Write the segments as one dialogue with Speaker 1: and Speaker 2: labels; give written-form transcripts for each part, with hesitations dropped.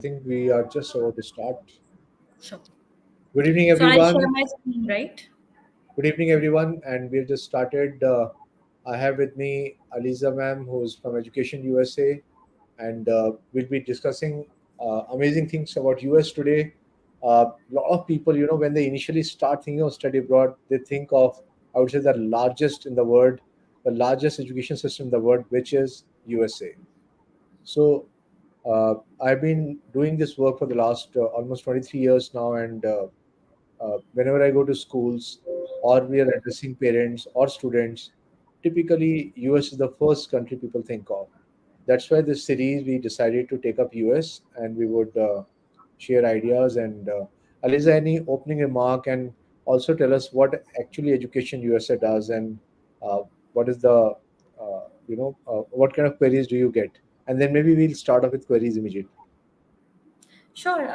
Speaker 1: Think we are just about to start.
Speaker 2: Sure.
Speaker 1: Good evening,
Speaker 2: So I'll share
Speaker 1: everyone.
Speaker 2: my screen, right?
Speaker 1: Good evening, everyone. And we've just started. I have with me Aliza ma'am, who's from Education USA, and we'll be discussing amazing things about US today. A lot of people, when they initially start thinking of study abroad, they think of, I would say, the largest in the world, the largest education system in the world, which is USA. So I've been doing this work for the last almost 23 years now, and whenever I go to schools or we are addressing parents or students, typically US is the first country people think of. That's why this series we decided to take up US and we would share ideas. And Aliza, any opening remark and also tell us what actually Education USA does and what is the what kind of queries do you get? And then maybe we'll start off with queries immediately.
Speaker 2: Sure.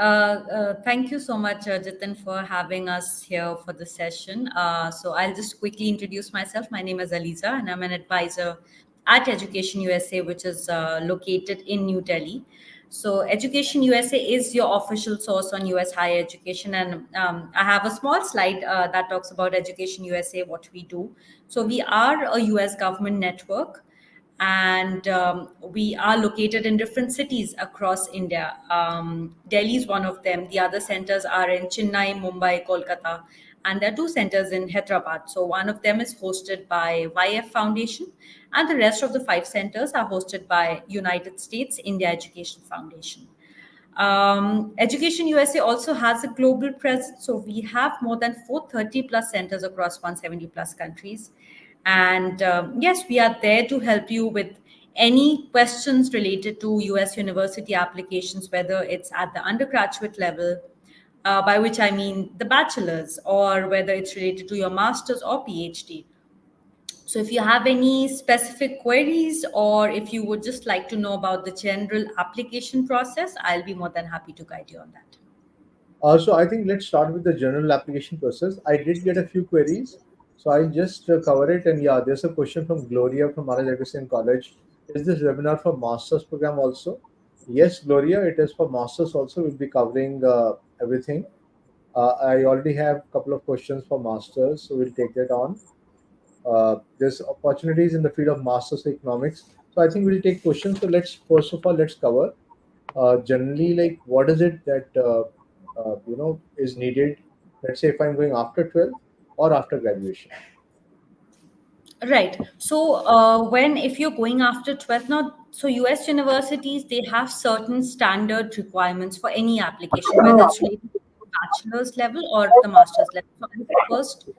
Speaker 2: Thank you so much, Jitin, for having us here for the session. So I'll just quickly introduce myself. My name is Aliza, and I'm an advisor at Education USA, which is located in New Delhi. So Education USA is your official source on US higher education, and I have a small slide that talks about Education USA, what we do. So we are a US government network, and we are located in different cities across India. Delhi is one of them. The other centers are in Chennai, Mumbai, Kolkata, and there are two centers in Hyderabad. So one of them is hosted by YF Foundation, and the rest of the five centers are hosted by United States India Education Foundation. Education USA also has a global presence, so we have more than 430 plus centers across 170 plus countries. And yes, we are there to help you with any questions related to US university applications, whether it's at the undergraduate level, by which I mean the bachelor's, or whether it's related to your master's or PhD. So if you have any specific queries, or if you would just like to know about the general application process, I'll be more than happy to guide you on that.
Speaker 1: So I think let's start with the general application process. I did get a few queries, so I'll just cover it. And yeah, there's a question from Gloria from Maharaj Augustine College. Is this webinar for master's program also? Yes, Gloria, it is for masters also. We'll be covering everything. I already have a couple of questions for masters, so we'll take that on. There's opportunities in the field of masters economics. So I think we'll take questions. So let's first of all let's cover generally, like, what is it that is needed. Let's say if I'm going after 12 or after graduation.
Speaker 2: Right. So when if you're going after 12th now, so US universities, they have certain standard requirements for any application, whether it's related to the bachelor's level or the master's level. So I'll first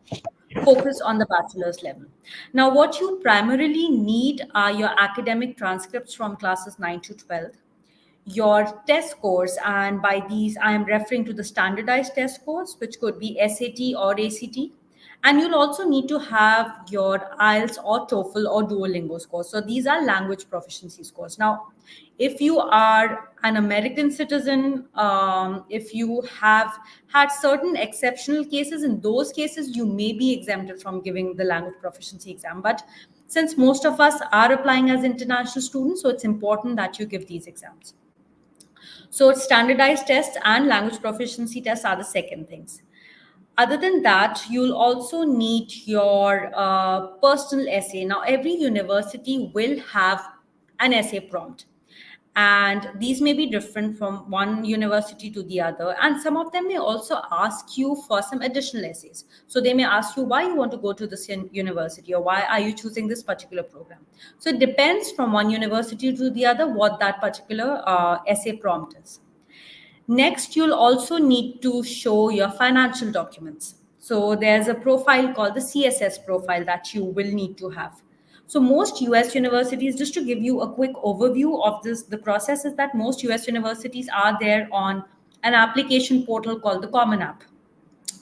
Speaker 2: focus on the bachelor's level. Now, what you primarily need are your academic transcripts from classes 9 to 12, your test scores, and by these I am referring to the standardized test scores, which could be SAT or ACT. And you'll also need to have your IELTS or TOEFL or Duolingo scores. So these are language proficiency scores. Now, if you are an American citizen, if you have had certain exceptional cases, in those cases you may be exempted from giving the language proficiency exam. But since most of us are applying as international students, so it's important that you give these exams. So standardized tests and language proficiency tests are the second things. Other than that, you'll also need your personal essay. Now, every university will have an essay prompt, and these may be different from one university to the other. And some of them may also ask you for some additional essays. So they may ask you why you want to go to this university, or why are you choosing this particular program. So it depends from one university to the other what that particular essay prompt is. Next, you'll also need to show your financial documents. So there's a profile called the CSS profile that you will need to have. So most US universities, just to give you a quick overview of this, the process is that most US universities are there on an application portal called the Common App,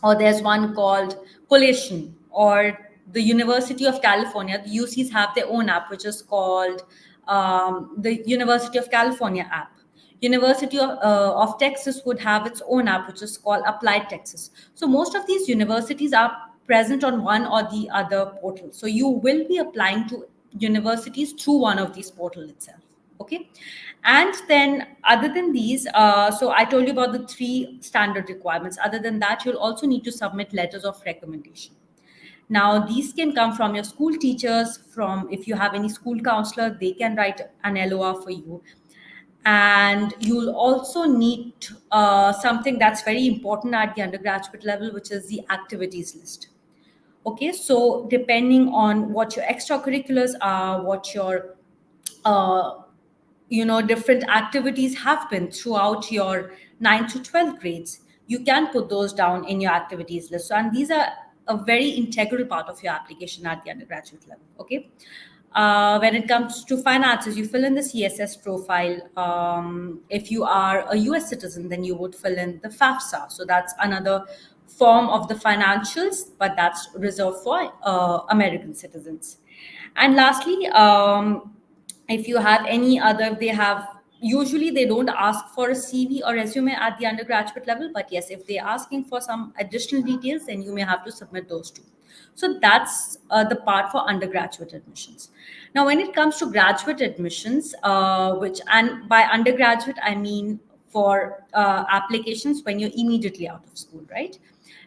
Speaker 2: or there's one called Collation, or the University of California, the UCs have their own app, which is called the University of California app. University of Texas would have its own app, which is called Applied Texas. So most of these universities are present on one or the other portal. So you will be applying to universities through one of these portals itself. Okay. And then, other than these, so I told you about the three standard requirements. Other than that, you'll also need to submit letters of recommendation. Now, these can come from your school teachers, from if you have any school counselor, they can write an LOR for you. And you'll also need something that's very important at the undergraduate level, which is the activities list. Okay, so depending on what your extracurriculars are, what your uh, different activities have been throughout your 9th to 12th grades, you can put those down in your activities list. So, and these are a very integral part of your application at the undergraduate level. Okay, when it comes to finances, you fill in the CSS profile. If you are a US citizen, then you would fill in the FAFSA. So that's another form of the financials, but that's reserved for American citizens. And lastly, if you have any other, they have, usually they don't ask for a CV or resume at the undergraduate level, but yes, if they're asking for some additional details, then you may have to submit those too. So that's the part for undergraduate admissions. Now, when it comes to graduate admissions, which, and by undergraduate I mean for applications when you're immediately out of school, right?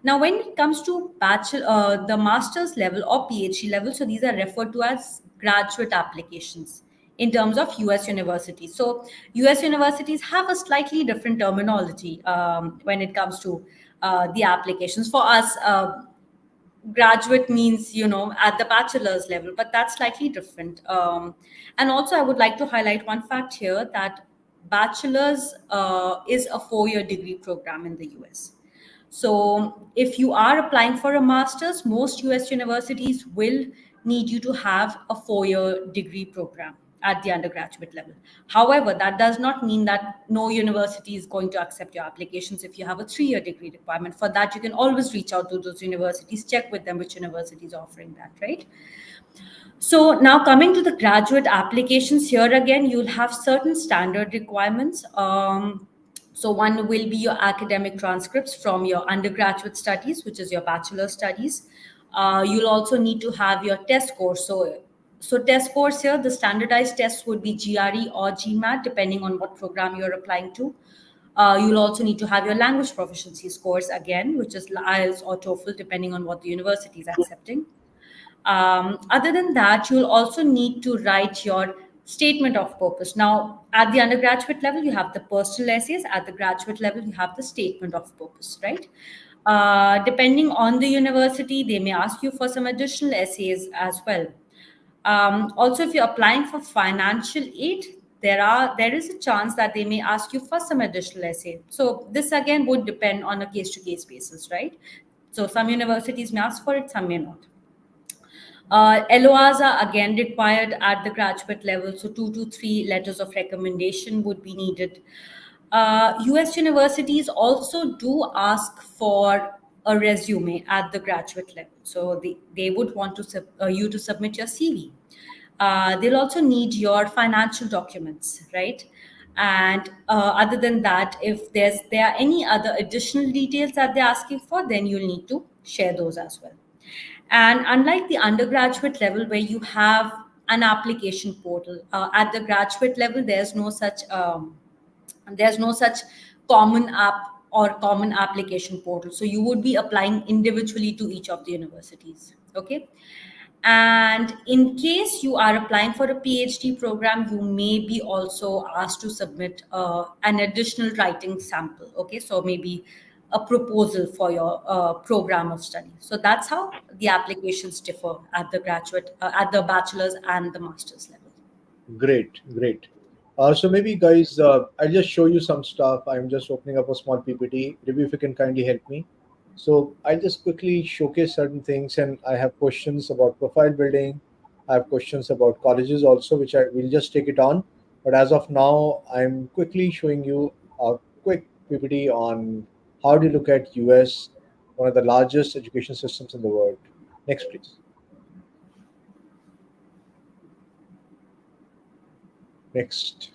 Speaker 2: Now, when it comes to the master's level or PhD level, so these are referred to as graduate applications in terms of US universities. So, US universities have a slightly different terminology when it comes to the applications. For us, graduate means, at the bachelor's level, but that's slightly different. And also, I would like to highlight one fact here, that bachelor's is a 4-year degree program in the US. So, if you are applying for a master's, most US universities will need you to have a 4-year degree program at the undergraduate level. However, that does not mean that no university is going to accept your applications if you have a 3-year degree requirement. For that, you can always reach out to those universities, check with them which university is offering that, right? So now coming to the graduate applications, here again, you'll have certain standard requirements. So one will be your academic transcripts from your undergraduate studies, which is your bachelor studies. You'll also need to have your test scores. So test scores here, the standardized tests would be GRE or GMAT, depending on what program you're applying to. You'll also need to have your language proficiency scores again, which is IELTS or TOEFL, depending on what the university is accepting. Other than that, you'll also need to write your statement of purpose. Now, at the undergraduate level, you have the personal essays. At the graduate level, you have the statement of purpose, right? Depending on the university, they may ask you for some additional essays as well. Also, if you're applying for financial aid, there is a chance that they may ask you for some additional essay. So this again would depend on a case to case basis, right? So some universities may ask for it, some may not. LORs are again required at the graduate level, so 2 to 3 letters of recommendation would be needed. US universities also do ask for a resume at the graduate level, so they would want to you to submit your CV. They'll also need your financial documents, right? And other than that, if there are any other additional details that they're asking for, then you'll need to share those as well. And unlike the undergraduate level where you have an application portal, at the graduate level, there's no such common app or common application portal. So you would be applying individually to each of the universities. Okay. And in case you are applying for a PhD program, you may be also asked to submit an additional writing sample. Okay, so maybe a proposal for your program of study. So that's how the applications differ at the at the bachelor's and the master's level.
Speaker 1: Great, great. So maybe guys, I'll just show you some stuff. I'm just opening up a small PPT. Maybe if you can kindly help me. So I'll just quickly showcase certain things, and I have questions about profile building. I have questions about colleges also, which I will just take it on. But as of now, I'm quickly showing you a quick PPT on how do you look at US, one of the largest education systems in the world. Next, please. Next.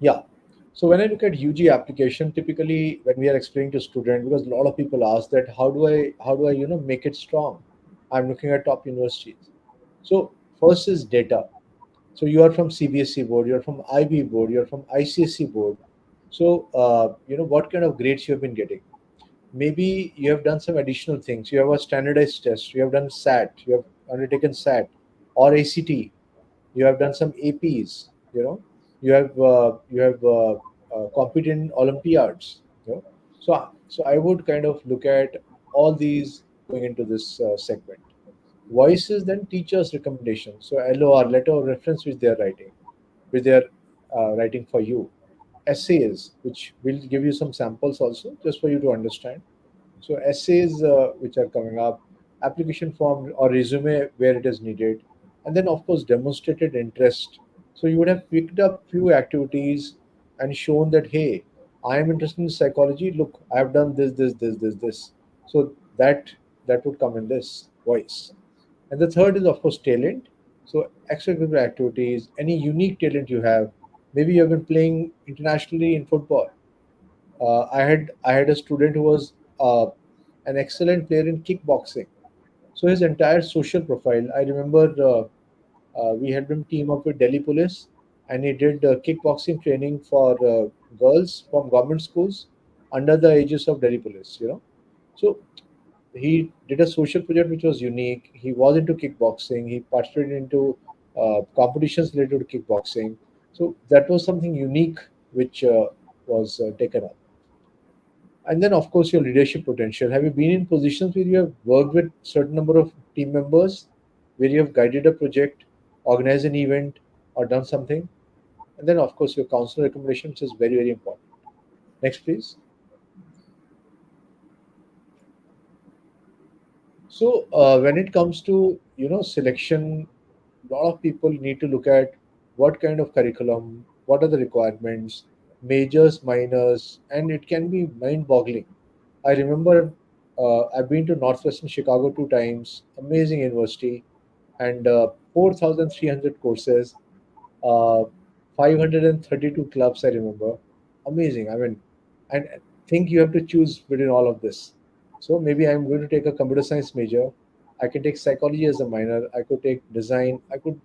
Speaker 1: Yeah. So when I look at UG application, typically when we are explaining to student, because a lot of people ask that how do I make it strong? I'm looking at top universities. So first is data. So you are from CBSE board, you're from IB board, you're from ICSE board. So what kind of grades you have been getting? Maybe you have done some additional things. You have a standardized test. You have done SAT. You have undertaken SAT or ACT. You have done some APs. You have competed in Olympiads. So I would kind of look at all these going into this segment. Voices then teachers' recommendations. So LOR, letter of reference, which they are writing for you. Essays, which will give you some samples also, just for you to understand. So essays which are coming up, application form or resume where it is needed, and then of course demonstrated interest. So you would have picked up few activities and shown that, hey, I am interested in psychology. Look, I have done this. So that would come in this voice. And the third is of course talent. So extracurricular activities, any unique talent you have. Maybe you have been playing internationally in football. I had a student who was an excellent player in kickboxing. So his entire social profile, I remember we had him team up with Delhi Police, and he did kickboxing training for girls from government schools under the aegis of Delhi Police. So he did a social project which was unique. He was into kickboxing. He participated into competitions related to kickboxing. So that was something unique which was taken up. And then, of course, your leadership potential. Have you been in positions where you have worked with certain number of team members, where you have guided a project, organized an event, or done something? And then, of course, your council recommendation, which is very, very important. Next, please. So, when it comes to selection, a lot of people need to look at what kind of curriculum, what are the requirements, majors, minors, and it can be mind-boggling. I remember I've been to Northwestern Chicago 2 times, amazing university, and 4,300 courses, uh, 532 clubs, I remember. Amazing. I mean, and think you have to choose between all of this. So maybe I'm going to take a computer science major. I can take psychology as a minor. I could take design. I could,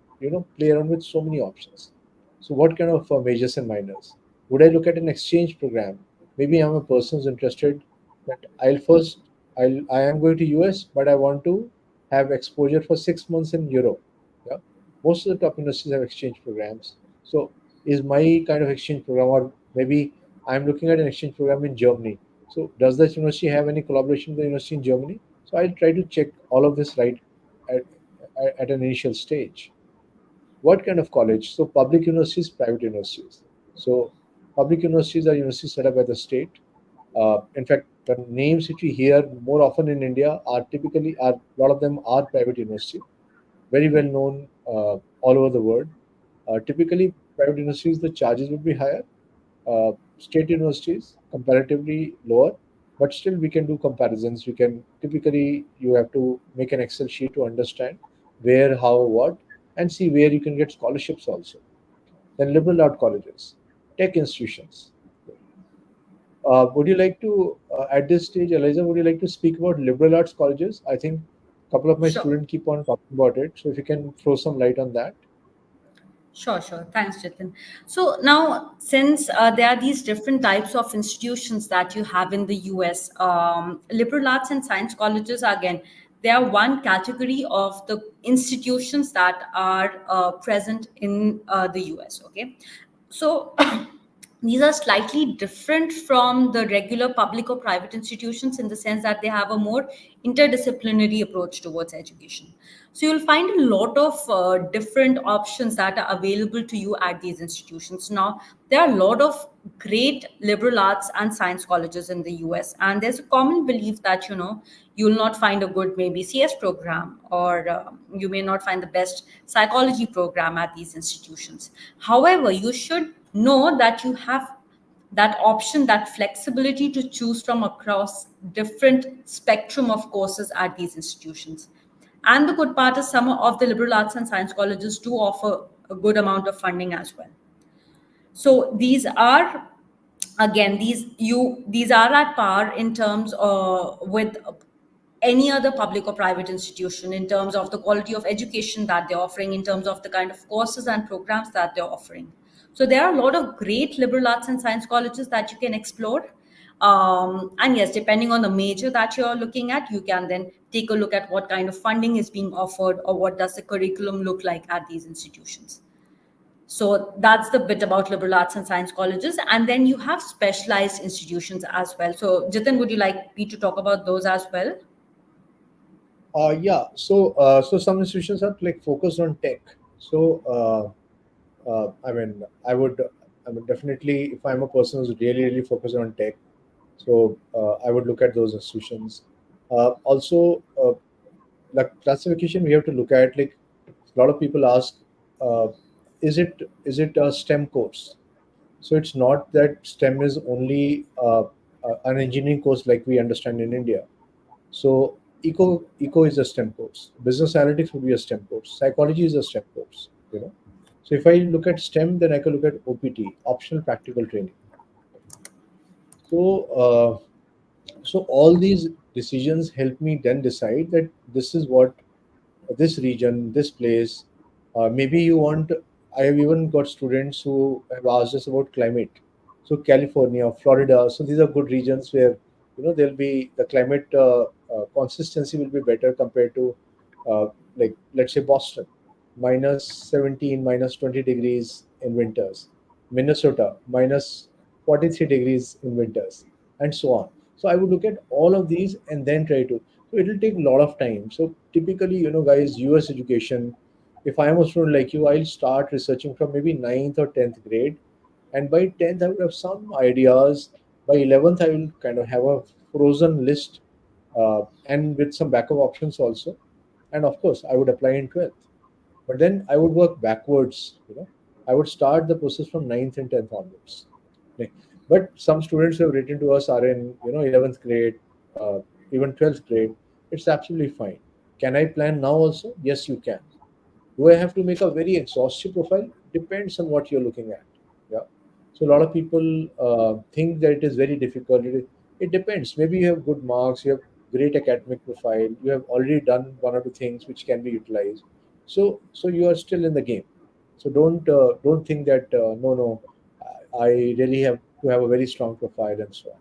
Speaker 1: play around with so many options. So what kind of majors and minors? Would I look at an exchange program? Maybe I'm a person who's interested that I am going to US, but I want to have exposure for 6 months in Europe. Yeah, most of the top universities have exchange programs. So is my kind of exchange program, or maybe I'm looking at an exchange program in Germany. So does that university have any collaboration with the university in Germany? So I'll try to check all of this right at, at an initial stage. What kind of college? So public universities, private universities. So public universities are universities set up by the state. In fact, the names which we hear more often in India are a lot of them are private university, very well known all over the world. Typically, private universities, the charges would be higher. State universities, comparatively lower, but still we can do comparisons. We can typically, you have to make an Excel sheet to understand where, how, what, and see where you can get scholarships also. Then liberal art colleges, tech institutions. Would you like to, at this stage, Eliza, would you like to speak about liberal arts colleges? I think a couple of my
Speaker 2: Sure.
Speaker 1: students keep on talking about it. So if you can throw some light on that.
Speaker 2: Sure, sure. Thanks, Jitin. So now, since there are these different types of institutions that you have in the US, liberal arts and science colleges, again, they are one category of the institutions that are present in the US. Okay, so these are slightly different from the regular public or private institutions in the sense that they have a more interdisciplinary approach towards education. So you'll find a lot of different options that are available to you at these institutions. Now, there are a lot of great liberal arts and science colleges in the US, and there's a common belief that, you'll not find a good maybe CS program, or you may not find the best psychology program at these institutions. However, you should know that you have that option, that flexibility to choose from across different spectrum of courses at these institutions. And the good part is some of the liberal arts and science colleges do offer a good amount of funding as well. So these are, again, these are at par in terms with any other public or private institution in terms of the quality of education that they're offering, in terms of the kind of courses and programs that they're offering. So there are a lot of great liberal arts and science colleges that you can explore. And yes, depending on the major that you're looking at, you can then take a look at what kind of funding is being offered or what does the curriculum look like at these institutions. So that's the bit about liberal arts and science colleges. And then you have specialized institutions as well. So Jitin, would you like me to talk about those as well?
Speaker 1: Yeah. So some institutions are like focused on tech. I mean, I mean, definitely, if I'm a person who's really focused on tech, so I would look at those institutions. Also, like classification, we have to look at like a lot of people ask, uh, is it a STEM course? So it's not that STEM is only an engineering course like we understand in India. So eco is a STEM course. Business analytics would be a STEM course. Psychology is a STEM course. So if I look at STEM, then I can look at OPT, optional practical training. So so all these decisions help me then decide that this is what this region, this place. Maybe you want. I have even got students who have asked us about climate. So California, Florida. So these are good regions where there'll be the climate consistency will be better compared to like let's say Boston, -17, -20 degrees in winters, Minnesota -43 degrees in winters, and so on. So I would look at all of these and then try to. So it will take a lot of time. So typically, guys, US education, if I am a student like you, I'll start researching from maybe ninth or 10th grade. And by 10th, I would have some ideas. By 11th, I will kind of have a frozen list and with some backup options also. And of course, I would apply in 12th. But then I would work backwards. I would start the process from ninth and 10th onwards. Okay. But some students who have written to us are in 11th grade, uh, even 12th grade. It's absolutely fine. Can I plan now also? Yes, you can. Do I have to make a very exhaustive profile? Depends on what you're looking at. Yeah. So a lot of people think that it is very difficult. It depends. Maybe you have good marks, you have great academic profile, you have already done one or two things which can be utilized. So you are still in the game. So don't think that no, I really have to have a very strong profile and so on.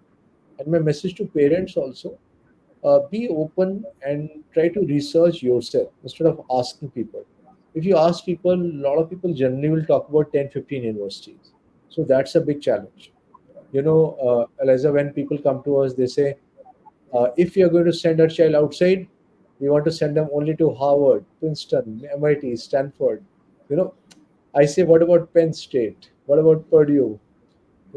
Speaker 1: And my message to parents also, be open and try to research yourself instead of asking people. If you ask people, a lot of people generally will talk about 10, 15 universities. So that's a big challenge. Eliza, when people come to us, they say, if you're going to send our child outside, we want to send them only to Harvard, Princeton, MIT, Stanford. You know, I say, what about Penn State? What about Purdue?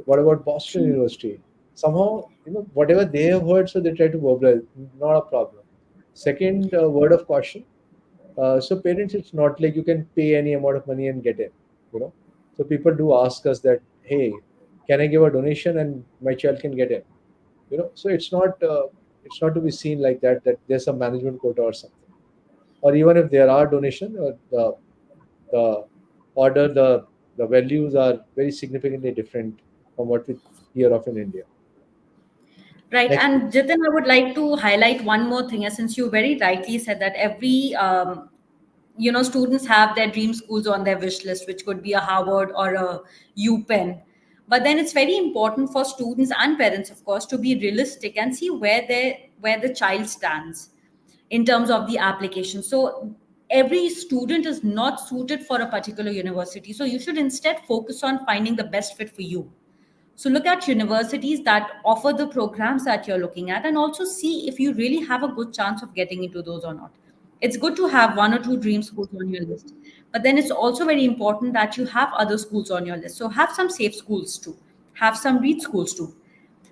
Speaker 1: What about Boston University? Somehow, whatever they have heard, so they try to verbalize. Not a problem. Second, word of caution. So parents, it's not like you can pay any amount of money and get in. You know, so people do ask us that, hey, can I give a donation and my child can get in? So it's not to be seen like that. That there's some management quota or something. Or even if there are donation, the order the values are very significantly different from what we hear of in India.
Speaker 2: Right.
Speaker 1: Next,
Speaker 2: And
Speaker 1: please.
Speaker 2: Jitin, I would like to highlight one more thing, since you very rightly said that every, students have their dream schools on their wish list, which could be a Harvard or a UPenn. But then it's very important for students and parents, of course, to be realistic and see where the child stands in terms of the application. So every student is not suited for a particular university. So you should instead focus on finding the best fit for you. So look at universities that offer the programs that you're looking at and also see if you really have a good chance of getting into those or not. It's good to have one or two dream schools on your list, but then it's also very important that you have other schools on your list. So have some safe schools too, have some read schools too.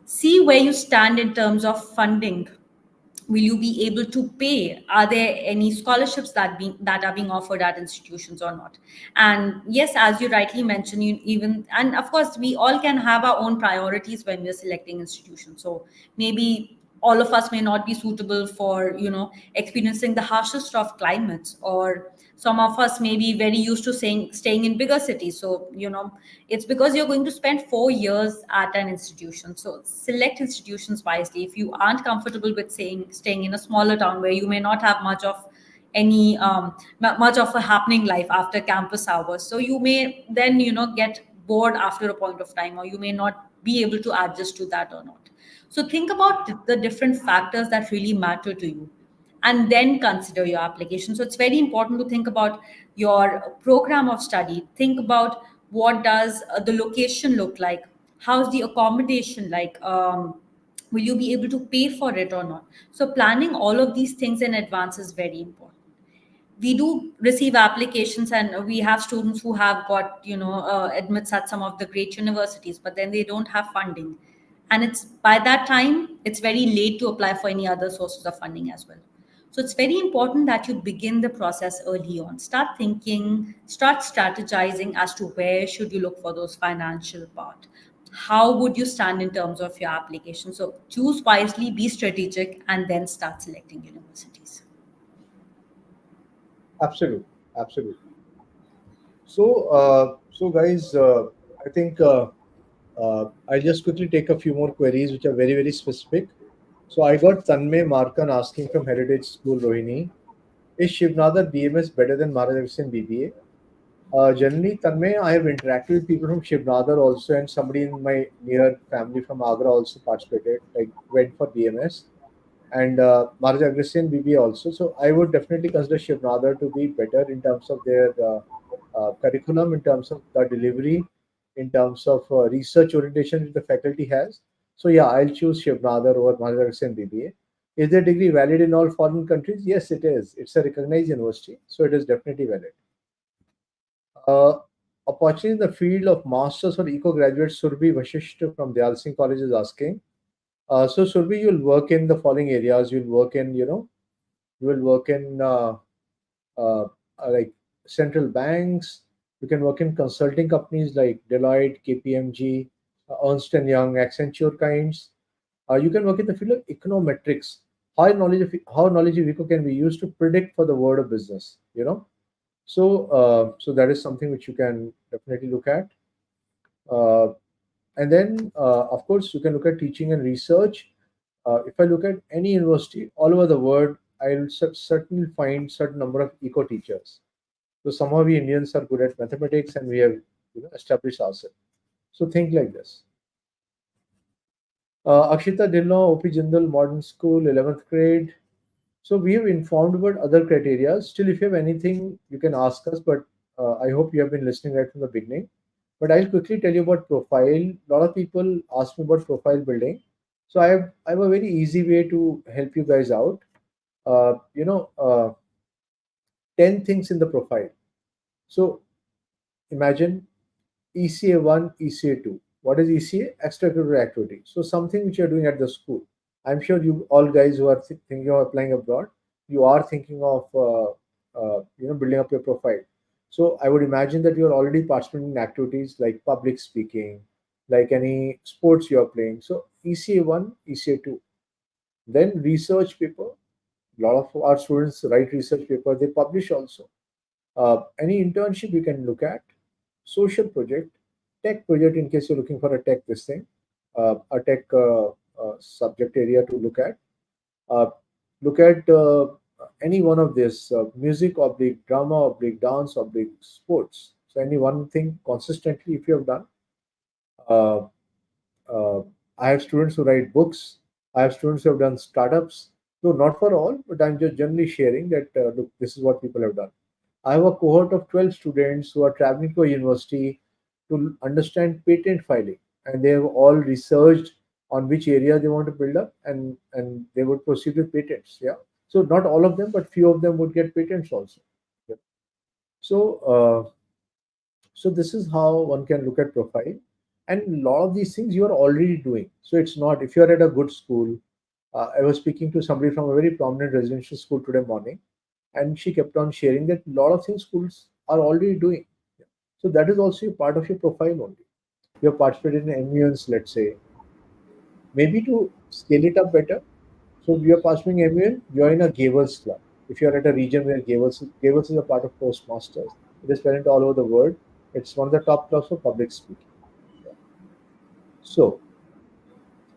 Speaker 2: See where you stand in terms of funding. Will you be able to pay? Are there any scholarships that are being offered at institutions or not? And yes, as you rightly mentioned, you even, and of course we all can have our own priorities when we're selecting institutions. So maybe all of us may not be suitable for experiencing the harshest of climates, or Some of us may be very used to staying in bigger cities. So, it's because you're going to spend 4 years at an institution. So select institutions wisely. If you aren't comfortable with staying in a smaller town where you may not have much of a happening life after campus hours, so you may then get bored after a point of time, or you may not be able to adjust to that or not. So think about the different factors that really matter to you, and then consider your application. So it's very important to think about your program of study. Think about what does the location look like, how's the accommodation like, will you be able to pay for it or not. So planning all of these things in advance is very important. We do receive applications, and we have students who have got admits at some of the great universities, but then they don't have funding, and it's by that time it's very late to apply for any other sources of funding as well. So it's very important that you begin the process early on. Start thinking, start strategizing as to where should you look for those financial part, how would you stand in terms of your application. So choose wisely, be strategic, and then start selecting universities.
Speaker 1: Absolutely, absolutely. So guys, I think I'll just quickly take a few more queries which are very, very specific. So I got Tanmay Markan asking from Heritage School, Rohini, is Shivnadar BMS better than Maharajagsan BBA? Generally, Tanmay, I have interacted with people from Shivnadar also, and somebody in my near family from Agra also participated, like went for BMS, and Maharaj Agresian BBA also. So I would definitely consider Shivnadar to be better in terms of their curriculum, in terms of the delivery, in terms of research orientation which the faculty has. So yeah, I'll choose Shivnadar over Maharaj Agresian BBA. Is the degree valid in all foreign countries? Yes, it is. It's a recognized university, so it is definitely valid. Uh, Opportunity in the field of masters or eco graduate Surbhi Vashisht from Dayal Singh College is asking. So Surbhi, you'll work in the following areas. You'll work in, you will work in like central banks. You can work in consulting companies like Deloitte, KPMG, Ernst and Young, Accenture kinds. You can work in the field of econometrics. How knowledge of eco can be used to predict for the world of business. So that is something which you can definitely look at. Uh, and then, of course, you can look at teaching and research. If I look at any university all over the world, I'll certainly find certain number of eco teachers. So somehow we Indians are good at mathematics, and we have established ourselves. So think like this. Akshita Dillon, OP Jindal Modern School, 11th grade. So we have informed about other criteria. Still, if you have anything, you can ask us. But I hope you have been listening right from the beginning. But I'll quickly tell you about profile. A lot of people ask me about profile building. So I have a very easy way to help you guys out. Uh, you know, uh, 10 things in the profile. So imagine ECA1, ECA2. What is ECA? Extracurricular activity. So something which you're doing at the school. I'm sure you all guys who are thinking of applying abroad, you are thinking of building up your profile. So I would imagine that you're already participating in activities like public speaking, like any sports you're playing. So ECA1, ECA2. Then research paper. A lot of our students write research paper. They publish also. Any internship you can look at, social project, tech project in case you're looking for a tech this thing, a tech subject area to look at. Uh, Look at any one of this music oblique drama oblique dance oblique sports. So any one thing consistently if you have done. Uh, uh, I have students who write books. I have students who have done startups. No, not for all, but I'm just generally sharing that look, this is what people have done. I have a cohort of 12 students who are traveling to a university to understand patent filing, and they have all researched on which area they want to build up, and they would proceed with patents. Yeah, so not all of them, but few of them would get patents also. Yeah. So this is how one can look at profile, and a lot of these things you are already doing. So it's not if you are at a good school. I was speaking to somebody from a very prominent residential school today morning, and she kept on sharing that a lot of things schools are already doing. So that is also a part of your profile only. You have participated in MUNs, let's say, maybe to scale it up better. So you are participating in MUN, join a Gavers Club. If you're at a region where Gavels is a part of Toastmasters, it is present all over the world. It's one of the top clubs for public speaking. Yeah. So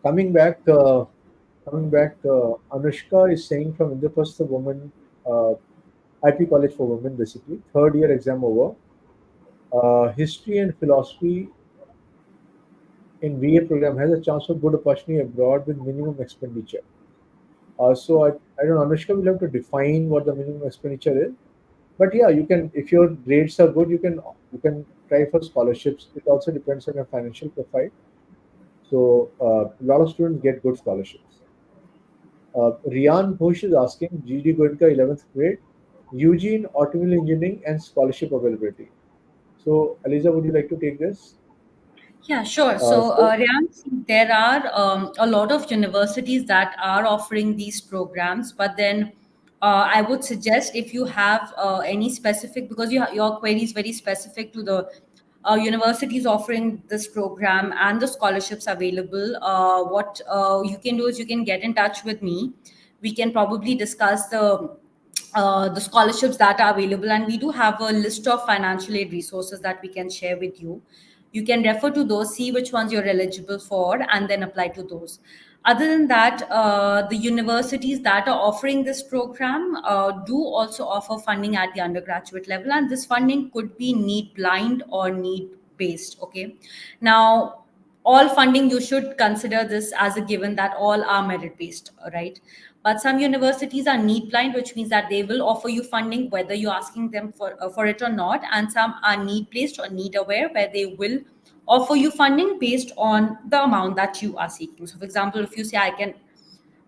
Speaker 1: coming back, Anushka is saying from Indraprastha Women, uh, IP College for Women, basically third year exam over. History and philosophy in VA program has a chance for good opportunity abroad with minimum expenditure. I don't know, Anushka will have to define what the minimum expenditure is. But yeah, you can, if your grades are good, you can try for scholarships. It also depends on your financial profile. So a lot of students get good scholarships. Rian Bush is asking GD Goenka 11th grade, UG in automobile engineering and scholarship availability. So Aliza, would you like to take this?
Speaker 2: Yeah, sure. So,
Speaker 1: So
Speaker 2: Ryan, there are a lot of universities that are offering these programs, but then I would suggest if you have any specific, because your query is very specific to the universities offering this program and the scholarships available, what you can do is you can get in touch with me. We can probably discuss the scholarships that are available, and we do have a list of financial aid resources that we can share with you. You can refer to those, see which ones you're eligible for, and then apply to those. Other than that, the universities that are offering this program do also offer funding at the undergraduate level, and this funding could be need blind or need based. Okay, now all funding, you should consider this as a given that all are merit based, right? But some universities are need blind, which means that they will offer you funding whether you're asking them for it or not, and some are need based or need aware, where they will offer you funding based on the amount that you are seeking. So for example, if you say I can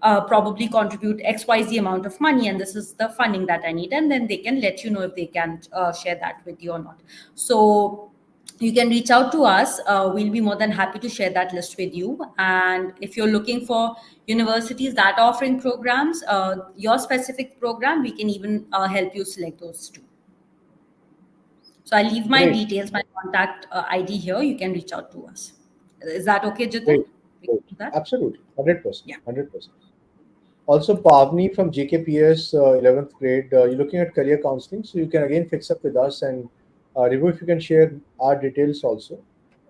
Speaker 2: probably contribute XYZ amount of money, and this is the funding that I need, and then they can let you know if they can share that with you or not. So you can reach out to us. We'll be more than happy to share that list with you. And if you're looking for universities that are offering programs, your specific program, we can even help you select those too. So I leave my
Speaker 1: great,
Speaker 2: details, my contact ID here. You can reach out to us. Is that okay, Jitin?
Speaker 1: great,
Speaker 2: We can
Speaker 1: great.
Speaker 2: do that?
Speaker 1: Absolutely, 100%,
Speaker 2: Yeah.
Speaker 1: 100%. Also, Pavni from JKPS 11th grade, you're looking at career counseling, so you can again fix up with us and review if you can share our details also.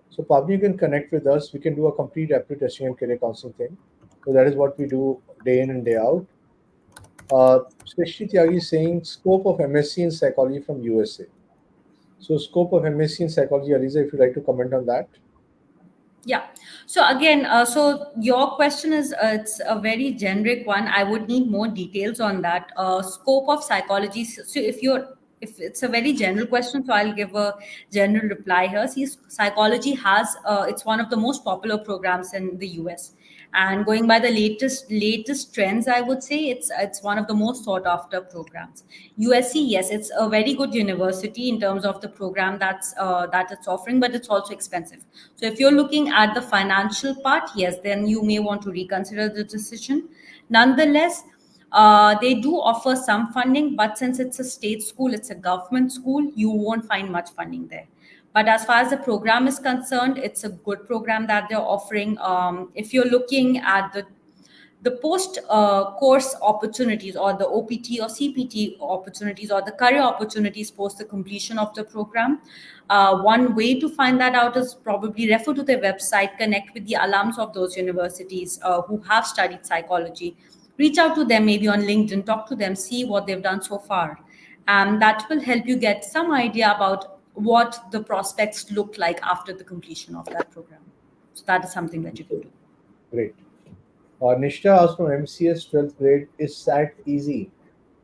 Speaker 1: So, Pavni, you can connect with us. We can do a complete aptitude testing and career counseling thing. So, that is what we do day in and day out. Srishti Tyagi is saying scope of MSc in psychology from USA. So, scope of MSc in psychology, Aliza, if you'd like to comment on that.
Speaker 2: Yeah. So again, so your question is it's a very generic one. I would need more details on that. Scope of psychology. So if it's a very general question, so I'll give a general reply here. See, psychology has it's one of the most popular programs in the US, and going by the latest trends, I would say it's one of the most sought after programs. USC, yes, it's a very good university in terms of the program that it's offering, but it's also expensive. So if you're looking at the financial part, yes, then you may want to reconsider the decision. Nonetheless, they do offer some funding, but since it's a state school, it's a government school, you won't find much funding there. But as far as the program is concerned, it's a good program that they're offering. If you're looking at the post course opportunities, or the OPT or CPT opportunities, or the career opportunities post the completion of the program. One way to find that out is probably refer to their website, connect with the alums of those universities who have studied psychology, reach out to them maybe on LinkedIn, talk to them, see what they've done so far. And that will help you get some idea about what the prospects look like after the completion of that program. So that is something that you can
Speaker 1: Okay,
Speaker 2: do.
Speaker 1: great. Nishta asked from MCS 12th grade, is SAT easy?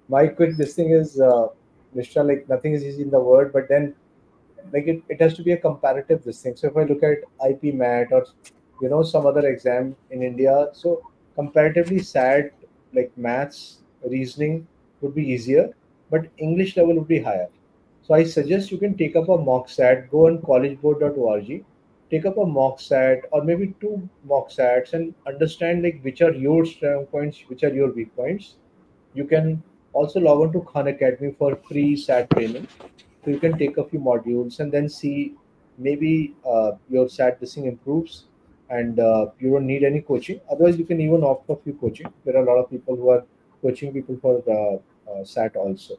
Speaker 1: My quick this thing is, Nishta, like nothing is easy in the world, but then like it has to be a comparative this thing. So if I look at IP MAT or some other exam in India, so comparatively SAT like maths, reasoning would be easier, but English level would be higher. So I suggest you can take up a mock SAT, go on collegeboard.org, take up a mock SAT or maybe two mock SATs and understand like which are your strong points, which are your weak points. You can also log on to Khan Academy for free SAT training. So you can take a few modules and then see maybe your SAT this thing improves and you don't need any coaching. Otherwise, you can even opt for few coaching. There are a lot of people who are coaching people for SAT also.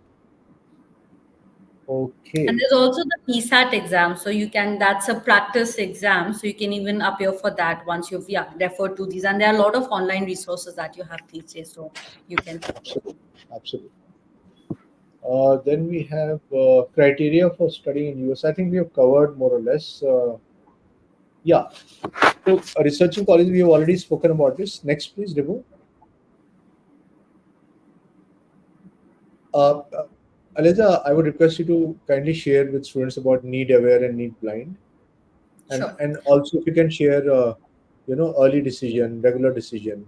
Speaker 2: And
Speaker 1: Okay.
Speaker 2: there's also the PSAT exam. So you can, that's a practice exam. So you can even appear for that once you've, yeah, referred to these. And there are a lot of online resources that you have these days. So you can.
Speaker 1: Absolutely. Absolutely. Then we have criteria for studying in US. I think we have covered more or less. Yeah. So research in college, we have already spoken about this. Next, please, Devo. Uh, Aliza, I would request you to kindly share with students about need aware and need blind, and
Speaker 2: Sure.
Speaker 1: also if you can share, early decision, regular decision,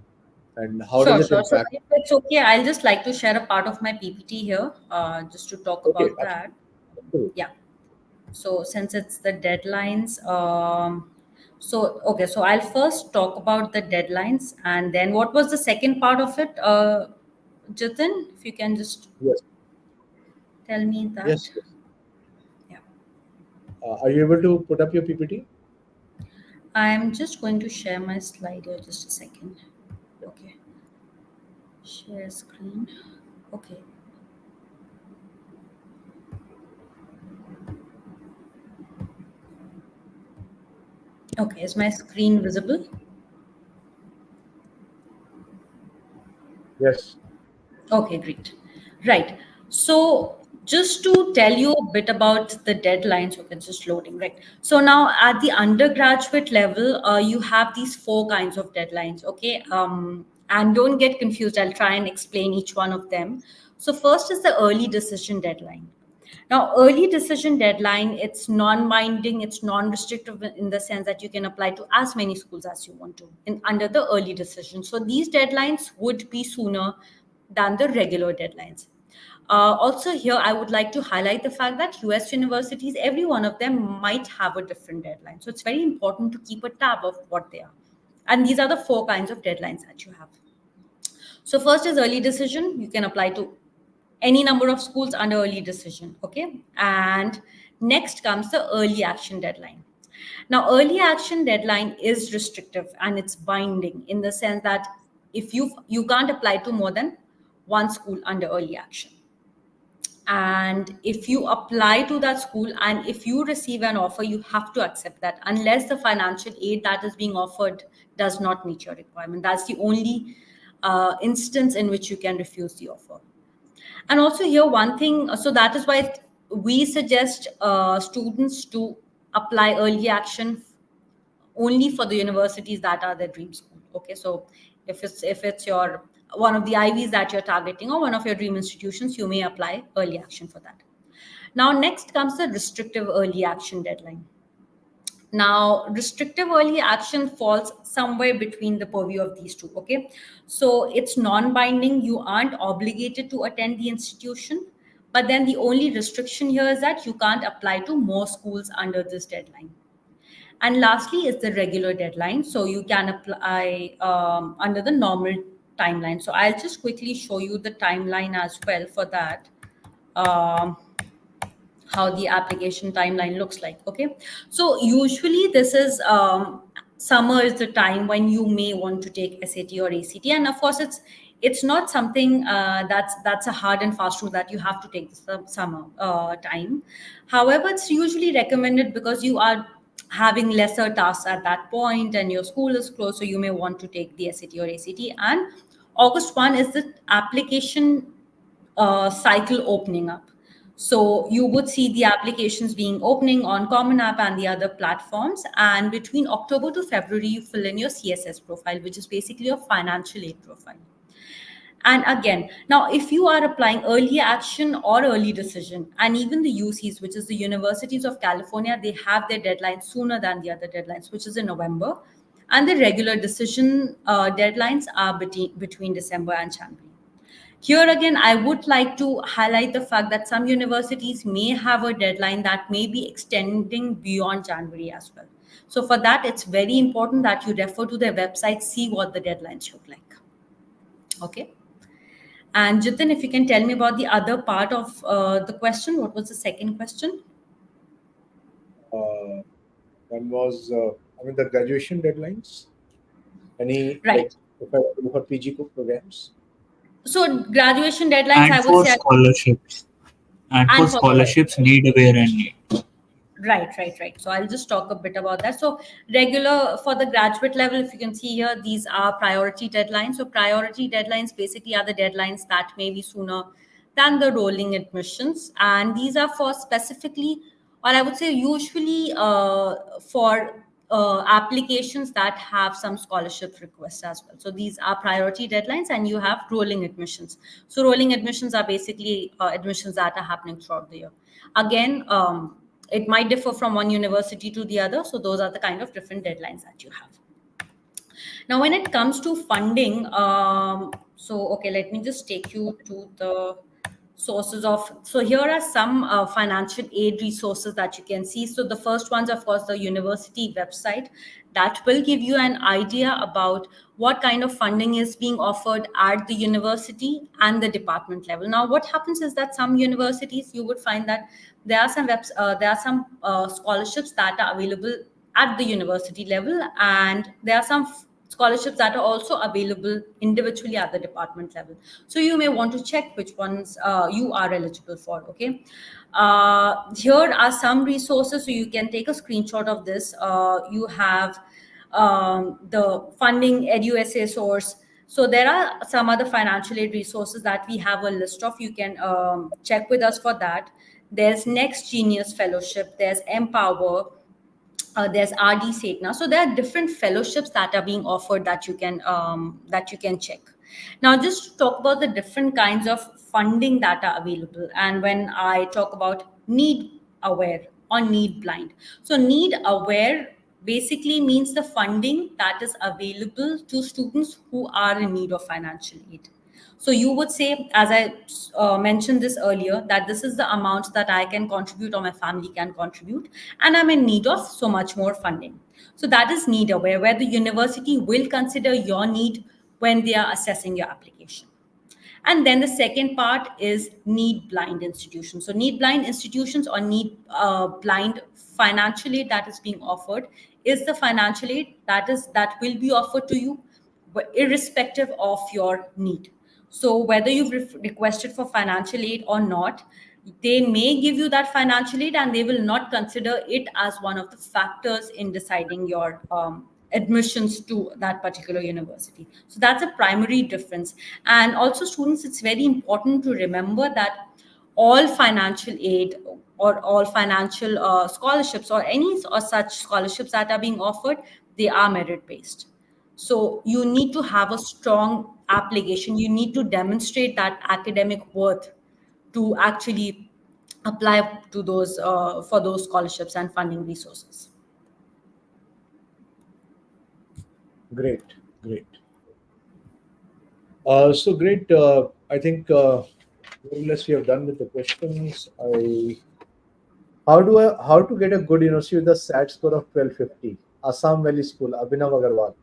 Speaker 1: and how does
Speaker 2: Sure,
Speaker 1: it
Speaker 2: sure. So
Speaker 1: impact?
Speaker 2: if it's okay, I'll just like to share a part of my PPT here, just to talk
Speaker 1: Okay,
Speaker 2: about that.
Speaker 1: absolutely.
Speaker 2: Yeah. So since it's the deadlines, so okay, so I'll first talk about the deadlines, and then what was the second part of it, Jitin? If you can just
Speaker 1: Yes,
Speaker 2: tell me
Speaker 1: yes,
Speaker 2: that.
Speaker 1: yes.
Speaker 2: Yeah.
Speaker 1: Are you able to put up your PPT?
Speaker 2: I'm just going to share my slide here, just a second. Okay. Share screen. Okay. Okay. Is my screen visible?
Speaker 1: Yes.
Speaker 2: Okay, great. Right. So just to tell you a bit about the deadlines, okay, it's just loading, right? So now at the undergraduate level, you have these four kinds of deadlines, okay? And don't get confused. I'll try and explain each one of them. So first is the early decision deadline. Now, early decision deadline, it's non-binding, it's non-restrictive in the sense that you can apply to as many schools as you want to under the early decision. So these deadlines would be sooner than the regular deadlines. Also, here I would like to highlight the fact that US universities, every one of them might have a different deadline. So it's very important to keep a tab of what they are. And these are the four kinds of deadlines that you have. So first is early decision. You can apply to any number of schools under early decision. Okay. And next comes the early action deadline. Now, early action deadline is restrictive and it's binding in the sense that if you can't apply to more than one school under early action. And if you apply to that school and if you receive an offer, you have to accept that unless the financial aid that is being offered does not meet your requirement. That's the only instance in which you can refuse the offer. And also here one thing, so that is why we suggest students to apply early action only for the universities that are their dream school. Okay, so if it's your one of the IVs that you're targeting or one of your dream institutions, you may apply early action for that. Now next comes the restrictive early action deadline. Now, restrictive early action falls somewhere between the purview of these two. Okay. So it's non binding. You aren't obligated to attend the institution. But then the only restriction here is that you can't apply to more schools under this deadline. And lastly is the regular deadline. So you can apply under the normal timeline. So I'll just quickly show you the timeline as well for that. Um, how the application timeline looks like. Okay, so usually this is summer is the time when you may want to take SAT or ACT, and of course it's not something that's a hard and fast rule that you have to take the summer time. However, it's usually recommended because you are having lesser tasks at that point and your school is closed, so you may want to take the SAT or ACT. And August 1 is the application cycle opening up. So you would see the applications being opening on Common App and the other platforms. And between October to February, you fill in your CSS profile, which is basically your financial aid profile. And again, now if you are applying early action or early decision, and even the UCs, which is the Universities of California, they have their deadlines sooner than the other deadlines, which is in November. And the regular decision deadlines are between December and January. Here again, I would like to highlight the fact that some universities may have a deadline that may be extending beyond January as well. So, for that, it's very important that you refer to their website, see what the deadlines look like. Okay. And Jitin, if you can tell me about the other part of the question, what was the second question?
Speaker 1: Uh, One was, the graduation deadlines. Any,
Speaker 2: Right.
Speaker 1: like, if I go for PG programs?
Speaker 2: So graduation deadlines,
Speaker 3: And
Speaker 2: I would
Speaker 3: for
Speaker 2: say,
Speaker 3: scholarships. And for
Speaker 2: and for
Speaker 3: scholarships,
Speaker 2: scholarships.
Speaker 3: need, where, and need.
Speaker 2: Right, right, right. So I'll just talk a bit about that. So regular for the graduate level, if you can see here, these are priority deadlines. So priority deadlines basically are the deadlines that may be sooner than the rolling admissions, and these are for specifically, or I would say usually for applications that have some scholarship requests as well. So these are priority deadlines, and you have rolling admissions. So rolling admissions are basically admissions that are happening throughout the year. Again, it might differ from one university to the other. So those are the kind of different deadlines that you have. Now, when it comes to funding, so okay, let me just take you to the sources of. So here are some financial aid resources that you can see. So the first one's, of course, the university website that will give you an idea about what kind of funding is being offered at the university and the department level. Now, what happens is that some universities, you would find that there are some scholarships that are available at the university level, and there are some scholarships that are also available individually at the department level. So you may want to check which ones you are eligible for. Okay, here are some resources, so you can take a screenshot of this. You have the funding edusa source. So there are some other financial aid resources that we have a list of. You can check with us for that. There's Next Genius Fellowship, there's Empower, there's RD Setna. So there are different fellowships that are being offered that you can check. Now, just to talk about the different kinds of funding that are available, and when I talk about need aware or need blind, so need aware basically means the funding that is available to students who are in need of financial aid. So you would say, as I mentioned this earlier, that this is the amount that I can contribute or my family can contribute, and I'm in need of so much more funding. So that is need aware, where the university will consider your need when they are assessing your application. And then the second part is need blind institutions. So need blind institutions or need blind financial aid that is being offered is the financial aid that will be offered to you irrespective of your need. So whether you've requested for financial aid or not, they may give you that financial aid, and they will not consider it as one of the factors in deciding your admissions to that particular university. So that's a primary difference. And also, students, it's very important to remember that all financial aid or all financial scholarships or any or such scholarships that are being offered, they are merit based. So you need to have a strong application. You need to demonstrate that academic worth to actually apply to those for those scholarships and funding resources.
Speaker 1: Great, great. So great. I think more or less we have done with the questions. How to get a good university with a SAT score of 1250? Assam Valley School, Abhinav Agarwal.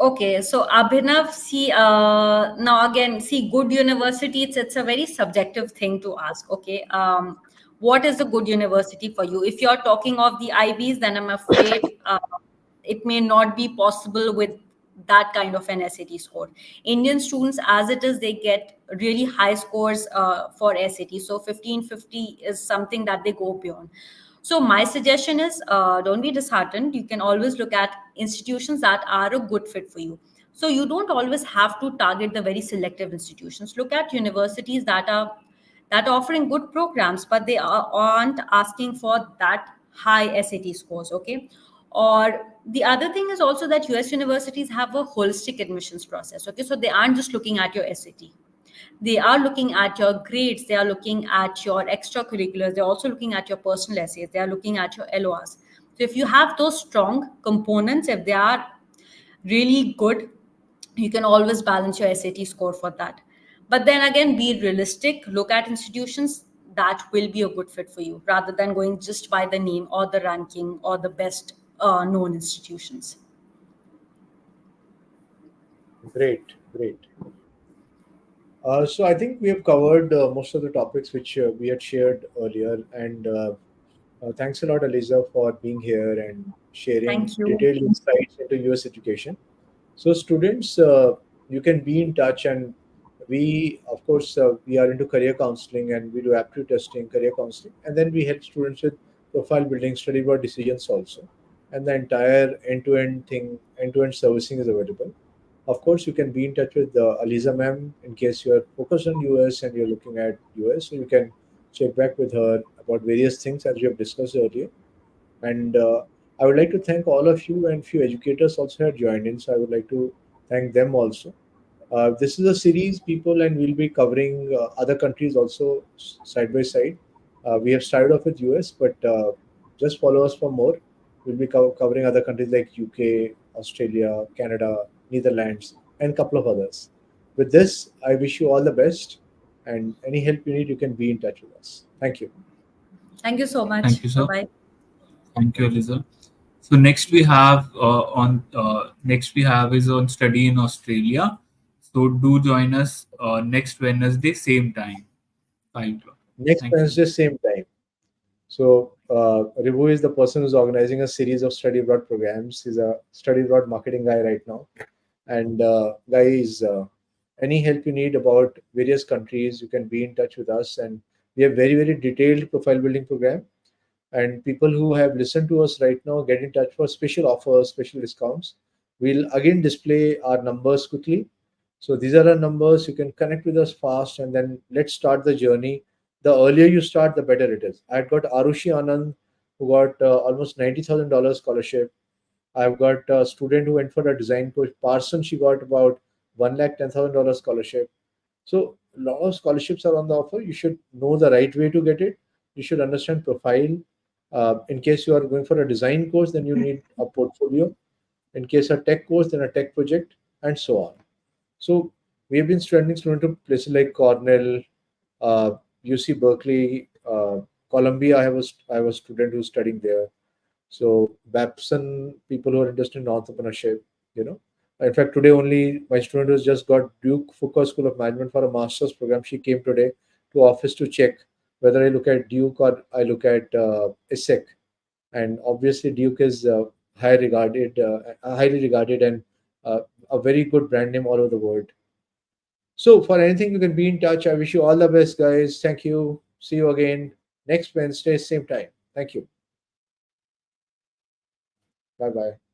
Speaker 2: Okay, so Abhinav, see, now again, see, good university, it's a very subjective thing to ask. Okay, what is a good university for you? If you're talking of the IBs, then I'm afraid it may not be possible with that kind of an SAT score. Indian students, as it is, they get really high scores for SAT. So 1550 is something that they go beyond. So my suggestion is don't be disheartened. You can always look at institutions that are a good fit for you. So you don't always have to target the very selective institutions. Look at universities that are offering good programs, but aren't asking for that high SAT scores. Okay. Or the other thing is also that US universities have a holistic admissions process. Okay. So they aren't just looking at your SAT, they are looking at your grades, they are looking at your extracurriculars, they're also looking at your personal essays, they are looking at your LORs. So if you have those strong components, if they are really good, you can always balance your SAT score for that. But then again, be realistic, look at institutions that will be a good fit for you rather than going just by the name or the ranking or the best known institutions.
Speaker 1: Great, great. So I think we have covered most of the topics which we had shared earlier, and thanks a lot, Aliza, for being here and sharing
Speaker 2: Thank you.
Speaker 1: detailed insights into US education. So students, you can be in touch. And we, of course, we are into career counseling, and we do aptitude testing, career counseling, and then we help students with profile building, study board decisions also, and the entire end-to-end thing, end-to-end servicing is available. Of course, you can be in touch with Aliza ma'am in case you are focused on US and you're looking at US. So you can check back with her about various things as we have discussed earlier. And I would like to thank all of you, and few educators also had joined in. So I would like to thank them also. This is a series, people, and we'll be covering other countries also side by side. We have started off with US, but just follow us for more. We'll be covering other countries like UK, Australia, Canada, Netherlands, and a couple of others. With this, I wish you all the best, and any help you need, you can be in touch with us. Thank you.
Speaker 2: Thank you so
Speaker 3: Thank
Speaker 2: much.
Speaker 3: you,
Speaker 2: Bye
Speaker 3: sir.
Speaker 2: bye.
Speaker 3: Thank you, Eliza. So next we have is on study in Australia. So do join us next Wednesday, same time, 5 o'clock.
Speaker 1: Next
Speaker 3: Thank you.
Speaker 1: Wednesday, same time. So, Ribu is the person who's organizing a series of study abroad programs. He's a study abroad marketing guy right now. And guys, any help you need about various countries, you can be in touch with us. And we have very, very detailed profile building program. And people who have listened to us right now, get in touch for special offers, special discounts. We'll again display our numbers quickly. So these are our numbers. You can connect with us fast, and then let's start the journey. The earlier you start, the better it is. I've got Arushi Anand, who got almost $90,000 scholarship. I've got a student who went for a design course. Parson, she got about $110,000 scholarship. So a lot of scholarships are on the offer. You should know the right way to get it. You should understand profile. In case you are going for a design course, then you need a portfolio. In case a tech course, then a tech project, and so on. So we have been sending students to places like Cornell, uh, UC Berkeley, Columbia. I have a student who's studying there. So Babson, people who are interested in entrepreneurship, you know. In fact, today only my student has just got Duke Fuqua School of Management for a master's program. She came today to office to check whether I look at Duke or I look at ISEC. And obviously Duke is highly regarded, and uh, a very good brand name all over the world. So for anything, you can be in touch. I wish you all the best, guys. Thank you. See you again next Wednesday, same time. Thank you. Bye bye.